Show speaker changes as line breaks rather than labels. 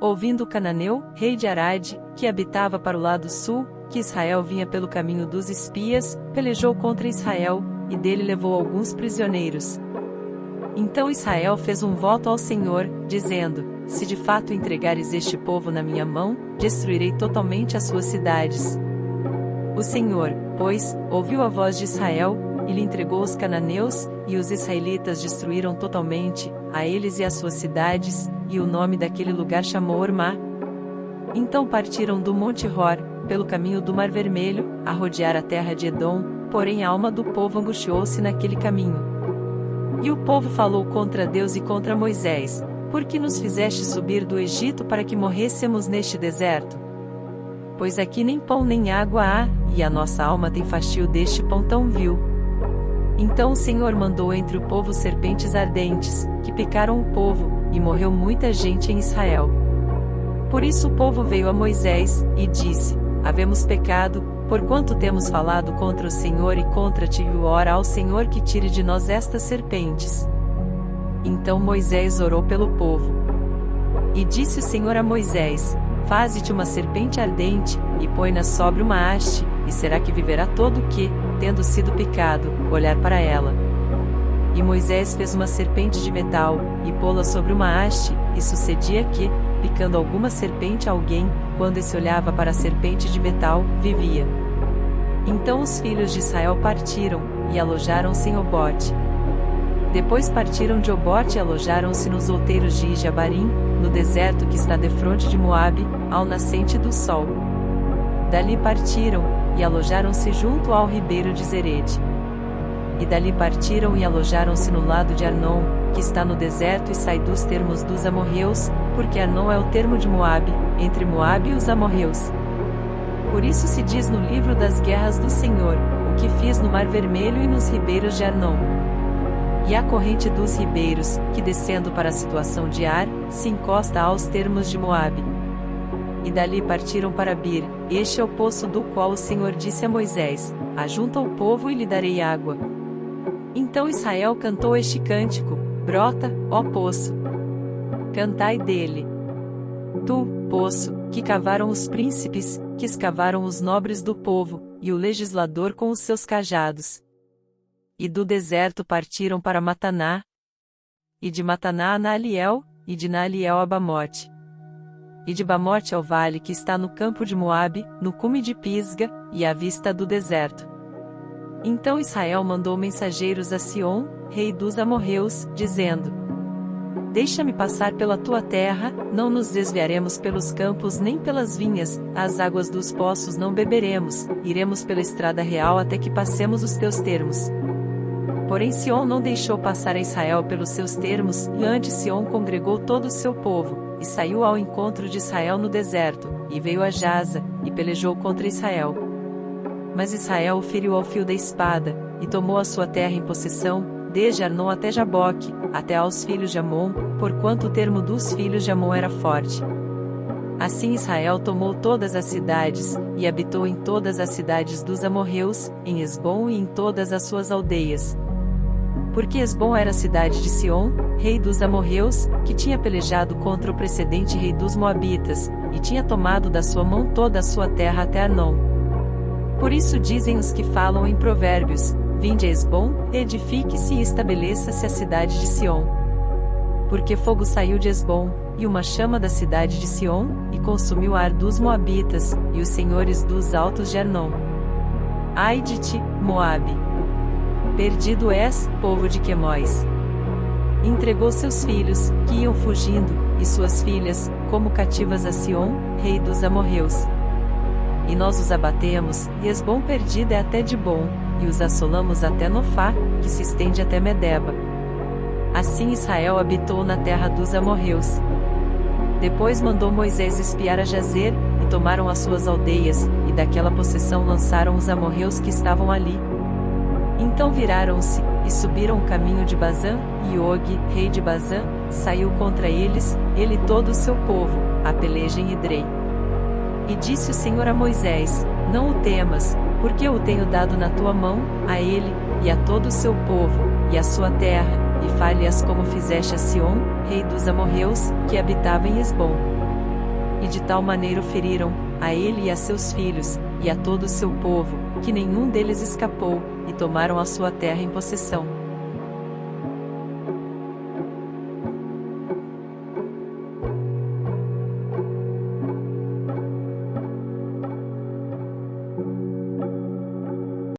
ouvindo o cananeu, rei de Arade, que habitava para o lado sul, que Israel vinha pelo caminho dos espias, pelejou contra Israel, e dele levou alguns prisioneiros. Então Israel fez um voto ao Senhor, dizendo: se de fato entregares este povo na minha mão, destruirei totalmente as suas cidades. O Senhor, pois, ouviu a voz de Israel, e lhe entregou os cananeus, e os israelitas destruíram totalmente, a eles e as suas cidades, e o nome daquele lugar chamou Ormá. Então partiram do Monte Hor, pelo caminho do Mar Vermelho, a rodear a terra de Edom, porém a alma do povo angustiou-se naquele caminho. E o povo falou contra Deus e contra Moisés: por que nos fizeste subir do Egito para que morrêssemos neste deserto? Pois aqui nem pão nem água há, e a nossa alma tem fastio deste pão tão vil. Então o Senhor mandou entre o povo serpentes ardentes, que picaram o povo, e morreu muita gente em Israel. Por isso o povo veio a Moisés, e disse: havemos pecado, porquanto temos falado contra o Senhor e contra ti, e ora ao Senhor que tire de nós estas serpentes. Então Moisés orou pelo povo. E disse o Senhor a Moisés: faze-te uma serpente ardente, e põe-na sobre uma haste, e será que viverá todo o que, tendo sido picado, olhar para ela. E Moisés fez uma serpente de metal, e pô-la sobre uma haste, e sucedia que, picando alguma serpente a alguém, quando esse olhava para a serpente de metal, vivia. Então os filhos de Israel partiram, e alojaram-se em Obote. Depois partiram de Obote e alojaram-se nos outeiros de Ijabarim, no deserto que está defronte de Moabe, ao nascente do sol. Dali partiram, e alojaram-se junto ao ribeiro de Zerede. E dali partiram e alojaram-se no lado de Arnon, que está no deserto e sai dos termos dos amorreus, porque Arnon é o termo de Moabe, entre Moabe e os amorreus. Por isso se diz no livro das guerras do Senhor: o que fiz no Mar Vermelho e nos ribeiros de Arnon. E a corrente dos ribeiros, que descendo para a situação de Ar, se encosta aos termos de Moabe. E dali partiram para Bir, este é o poço do qual o Senhor disse a Moisés: ajunta o povo e lhe darei água. Então Israel cantou este cântico: brota, ó poço. Cantai dele. Tu, poço, que cavaram os príncipes, que escavaram os nobres do povo, e o legislador com os seus cajados. E do deserto partiram para Mataná, e de Mataná a Naaliel, e de Naaliel a Bamote. E de Bamote ao vale que está no campo de Moabe, no cume de Pisga, e à vista do deserto. Então Israel mandou mensageiros a Sion, rei dos amorreus, dizendo: deixa-me passar pela tua terra, não nos desviaremos pelos campos nem pelas vinhas, as águas dos poços não beberemos, iremos pela estrada real até que passemos os teus termos. Porém Sion não deixou passar a Israel pelos seus termos, e antes Sion congregou todo o seu povo, e saiu ao encontro de Israel no deserto, e veio a Jaza, e pelejou contra Israel. Mas Israel o feriu ao fio da espada, e tomou a sua terra em possessão, desde Arnon até Jaboque, até aos filhos de Amon, porquanto o termo dos filhos de Amon era forte. Assim Israel tomou todas as cidades, e habitou em todas as cidades dos amorreus, em Esbom e em todas as suas aldeias. Porque Esbom era a cidade de Sion, rei dos amorreus, que tinha pelejado contra o precedente rei dos moabitas, e tinha tomado da sua mão toda a sua terra até Arnon. Por isso dizem os que falam em provérbios: vinde a Esbom, edifique-se e estabeleça-se a cidade de Sion. Porque fogo saiu de Esbom, e uma chama da cidade de Sion, e consumiu o ar dos moabitas, e os senhores dos altos de Arnon. Ai de ti, Moabe! Perdido és, povo de Quemóis! Entregou seus filhos, que iam fugindo, e suas filhas, como cativas a Sion, rei dos amorreus. E nós os abatemos, e Esbom perdida é até Dibom, e os assolamos até Nofá, que se estende até Medeba. Assim Israel habitou na terra dos amorreus. Depois mandou Moisés espiar a Jazer, e tomaram as suas aldeias, e daquela possessão lançaram os amorreus que estavam ali. Então viraram-se, e subiram o caminho de Bazã, e Og, rei de Bazã, saiu contra eles, ele e todo o seu povo, a peleja em Edrei. E disse o Senhor a Moisés: não o temas, porque eu o tenho dado na tua mão, a ele, e a todo o seu povo, e a sua terra, e fale-as como fizeste a Sion, rei dos amorreus, que habitava em Esbom. e de tal maneira o feriram, a ele e a seus filhos, e a todo o seu povo, que nenhum deles escapou, e tomaram a sua terra em possessão.